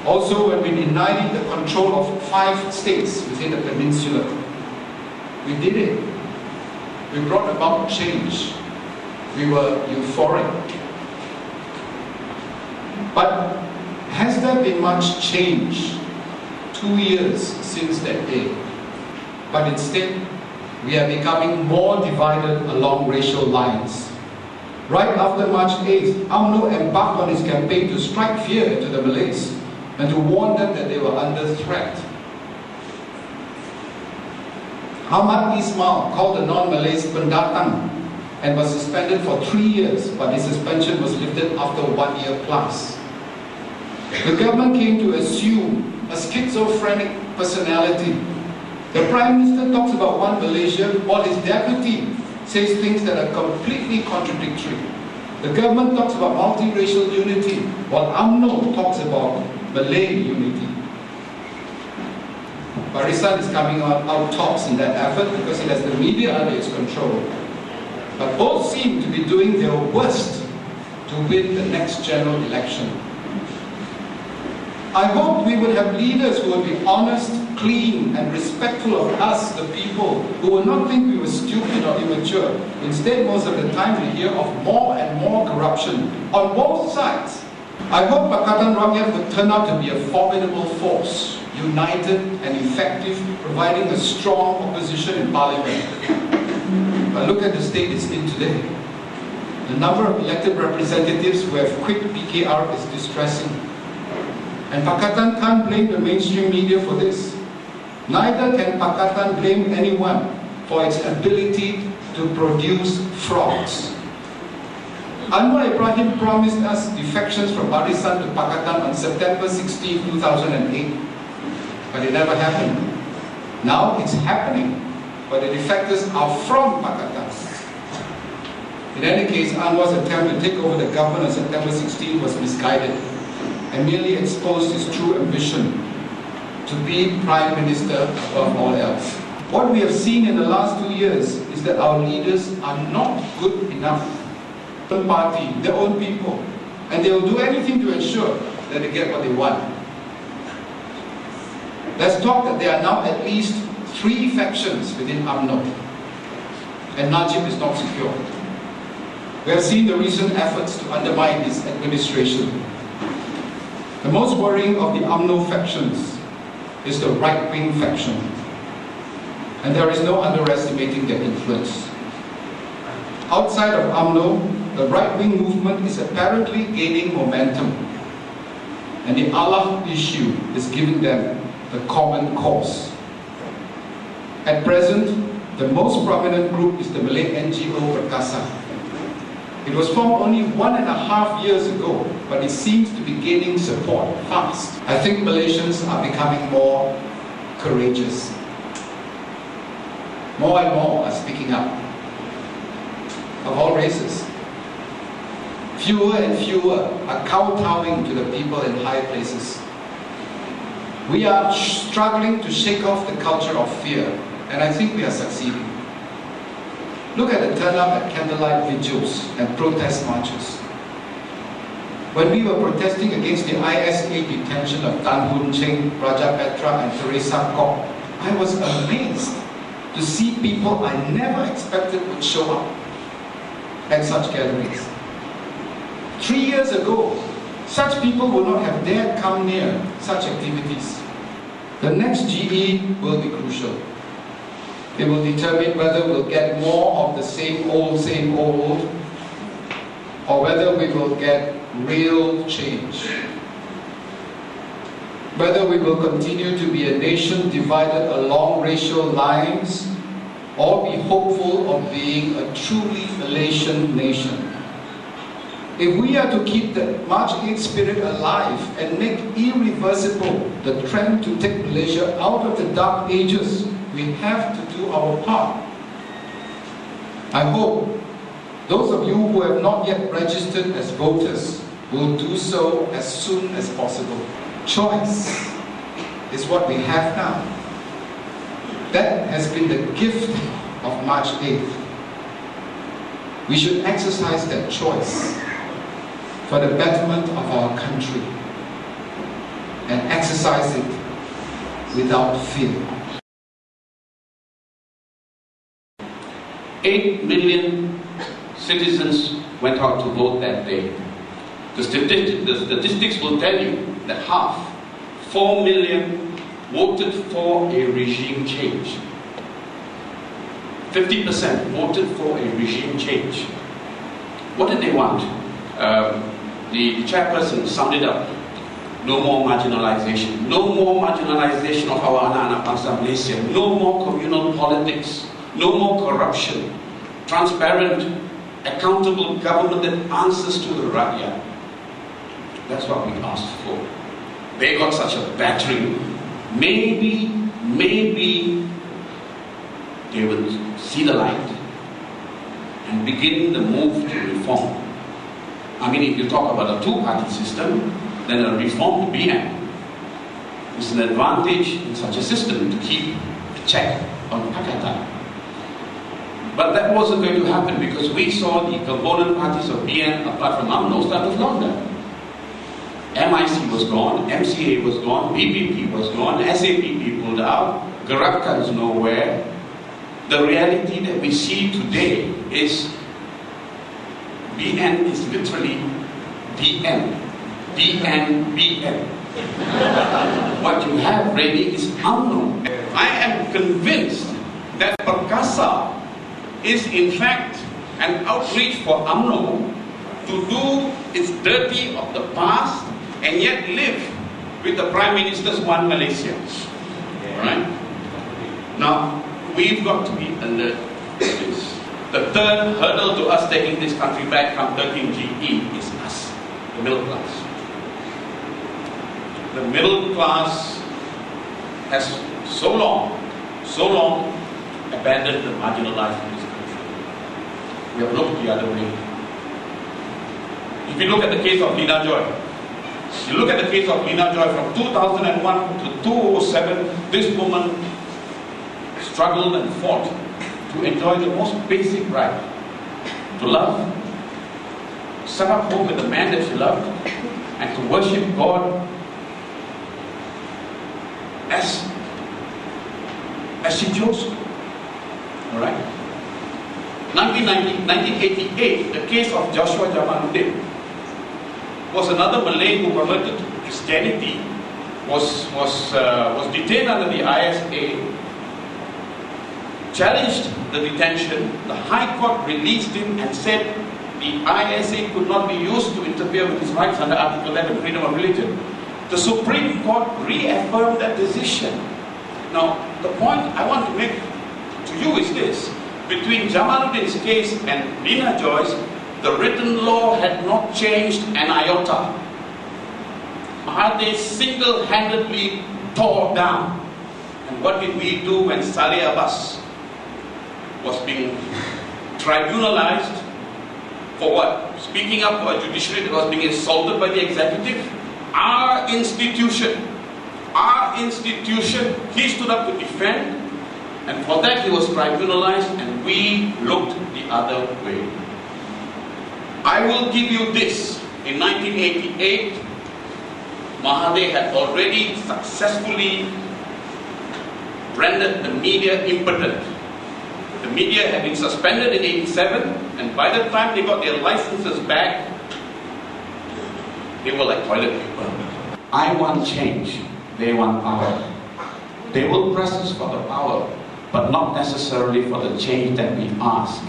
Also, when we denied the control of 5 states within the peninsula, we did it. We brought about change. We were euphoric. But has there been much change 2 years since that day? But instead, we are becoming more divided along racial lines. Right after March 8th, UMNO embarked on its campaign to strike fear into the Malays and to warn them that they were under threat. Ahmad Ismail called the non-Malays pendatang and was suspended for 3 years, but his suspension was lifted after 1 year plus. The government came to assume a schizophrenic personality. The Prime Minister talks about one Malaysia, while his deputy says things that are completely contradictory. The government talks about multiracial unity, while UMNO talks about Malay unity. Barisan is coming out tops in that effort because it has the media under its control. But both seem to be doing their worst to win the next general election. I hope we would have leaders who would be honest, clean, and respectful of us, the people, who will not think we were stupid or immature. Instead, most of the time we hear of more and more corruption on both sides. I hope Pakatan Rakyat would turn out to be a formidable force, united and effective, providing a strong opposition in Parliament. But look at the state it's in today. The number of elected representatives who have quit PKR is distressing. And Pakatan can't blame the mainstream media for this. Neither can Pakatan blame anyone for its ability to produce frauds. Anwar Ibrahim promised us defections from Barisan to Pakatan on September 16, 2008, but it never happened. Now it's happening, but the defectors are from Pakatan. In any case, Anwar's attempt to take over the government on September 16 was misguided and merely exposed his true ambition to be Prime Minister above all else. What we have seen in the last 2 years is that our leaders are not good enough. Their own party, their own people, and they will do anything to ensure that they get what they want. Let's talk that there are now at least 3 factions within UMNO, and Najib is not secure. We have seen the recent efforts to undermine his administration. The most worrying of the UMNO factions is the right-wing faction, and there is no underestimating their influence. Outside of UMNO, the right-wing movement is apparently gaining momentum, and the Allah issue is giving them the common cause. At present, the most prominent group is the Malay NGO Perkasa. It was formed only 1.5 years ago, but it seems to be gaining support fast. I think Malaysians are becoming more courageous. More and more are speaking up, of all races. Fewer and fewer are kowtowing to the people in high places. We are struggling to shake off the culture of fear, and I think we are succeeding. Look at the turnout at candlelight vigils and protest marches. When we were protesting against the ISA detention of Tan Hoon Cheng, Raja Petra and Teresa Kok, I was amazed to see people I never expected would show up at such gatherings. 3 years ago, such people would not have dared come near such activities. The next GE will be crucial. It will determine whether we'll get more of the same old, or whether we will get real change. Whether we will continue to be a nation divided along racial lines, or be hopeful of being a truly Malaysian nation. If we are to keep the March 8 spirit alive and make irreversible the trend to take Malaysia out of the dark ages, we have to do our part. I hope those of you who have not yet registered as voters will do so as soon as possible. Choice is what we have now. That has been the gift of March 8th. We should exercise that choice for the betterment of our country. and exercise it without fear. 8 million citizens went out to vote that day. The statistics will tell you that half, 4 million, voted for a regime change. 50% voted for a regime change. What did they want? The chairperson summed it up. No more marginalization. No more marginalization of our Anak Bangsa Malaysia. No more communal politics. No more corruption. Transparent, accountable government that answers to the rakyat. That's what we asked for. They got such a battering. Maybe they will see the light and begin the move to reform. I mean, if you talk about a two-party system, then a reformed BN is an advantage in such a system to keep a check on Pakatan. But that wasn't going to happen because we saw the component parties of BN, apart from UMNO, start to flounder. MIC was gone, MCA was gone, BPP was gone, SAPP pulled out, Gerakkan is nowhere. The reality that we see today is BN is literally BN. BN. What you have really is UMNO. I am convinced that Perkasa is in fact an outreach for UMNO to do its dirty of the past and yet live with the Prime Minister's One Malaysia. Right? Now, we've got to be alert to this. The third hurdle to us taking this country back from 13GE is us, the middle class. The middle class has so long abandoned the marginalized in this country. We have looked the other way. If you look at the case of Lina Joy, from 2001 to 2007, this woman struggled and fought to enjoy the most basic right, to love, set up home with the man that she loved, and to worship God as she chose. Alright? 1988, the case of Joshua Jamaluddin was another Malay who converted to Christianity, was detained under the ISA, challenged the detention. The High Court released him and said the ISA could not be used to interfere with his rights under Article 11, freedom of religion. The Supreme Court reaffirmed that decision. Now, the point I want to make to you is this. Between Jamaluddin's case and Lina Joy's, the written law had not changed an iota. Mahathir single-handedly tore down. And what did we do when Saleh Abbas was being tribunalized for what? Speaking up for a judiciary that was being assaulted by the executive? Our institution, he stood up to defend, and for that he was tribunalized, and we looked the other way. I will give you this. In 1988, Mahathir had already successfully rendered the media impotent. The media had been suspended in 87, and by the time they got their licenses back, they were like toilet paper. I want change. They want power. They will press us for the power, but not necessarily for the change that we ask.